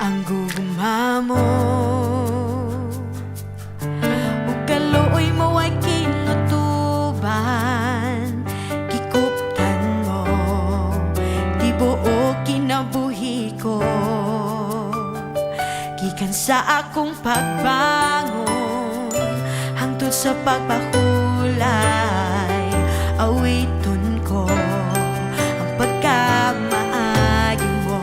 ang gugma mo, ug kaluoy mo ay kinutuban, gikuptan mo, di buo kinabuhi ko, gikan sa akong pagbangon hangtod sa pagpahulay, awiton ko ang pagkamaayo mo.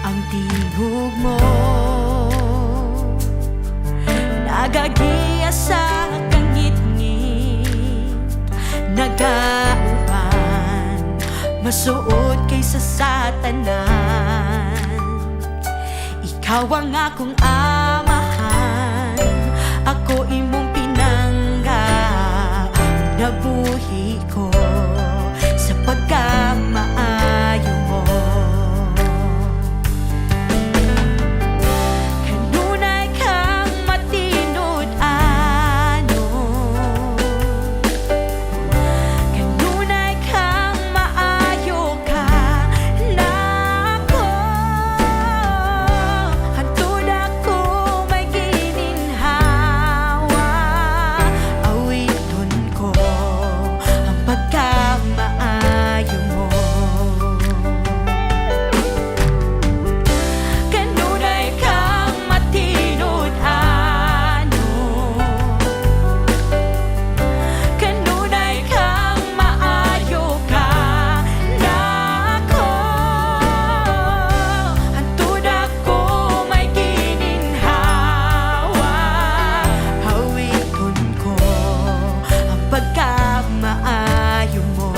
Ang tingog mo nagagiya sa kangit-ngit, nagauban masuod kaysa sa tanan. Ikaw ang akong amahan, ako imong pinangga, nabuhi ko sa pagkamaayo mo. Kanunay kang matinud-ano, kanunay kang maayo ka nako, hantod ako may gininhawa, awiton ko ang pagkamaayo mo. Kanunay kang matinud-ano, kanunay kang maayo ka nako, hantod ako may gininhawa, hawiton ko ang pagkamaayo mo.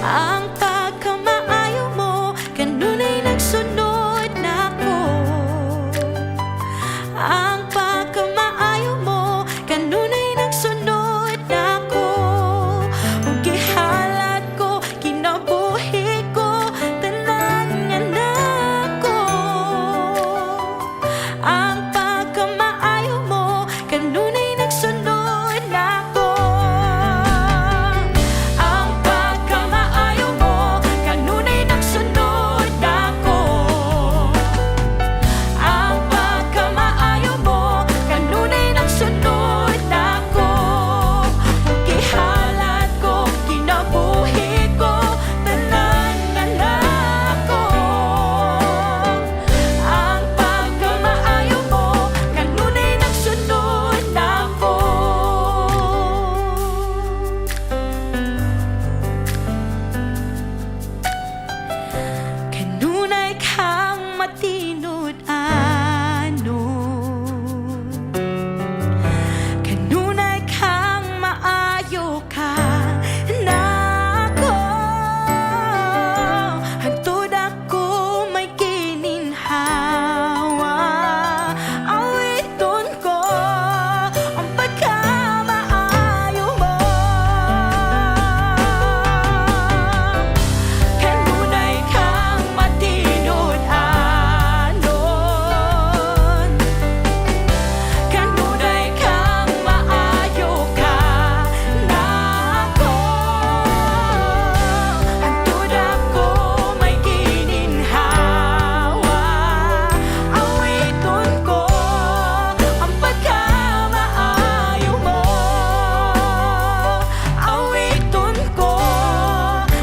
Ang pagkamaayo mo, kanunay nagsunod nako. Ang pagkamaayo mo, kanunay nagsunod nako. Ug gihalat ko, kinabuhi ko, tanan nga nako. Ang pagkamaayo mo, kanunay nagsunod nako. Ang pagkamaayo mo, kanunay nagsunod nako. Ang pagkamaayo mo, kanunay nagsunod nako. Gihalat ko, kinabuhi ko, tanan nga nako. Ang pagkamaayo mo, kanunay nagsunod nako. Kanunay kang matinud-ano, kanunay kang maayo ka nako, hantod ako may gininhawa, awiton ko ang pagkamaayo mo. Kanunay kang matinud-ano, kanunay kang maayo ka nako, hantod ako may gininhawa, awiton ko ang pagkamaayo mo. Awiton ko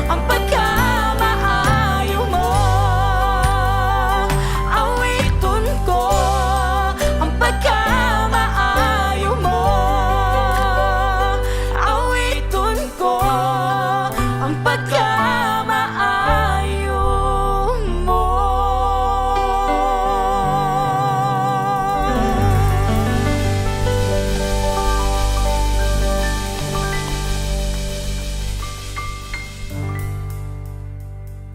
ang pagkamaayo mo. Awiton ko ang pagkamaayo mo. Awiton ko ang pagkamaayo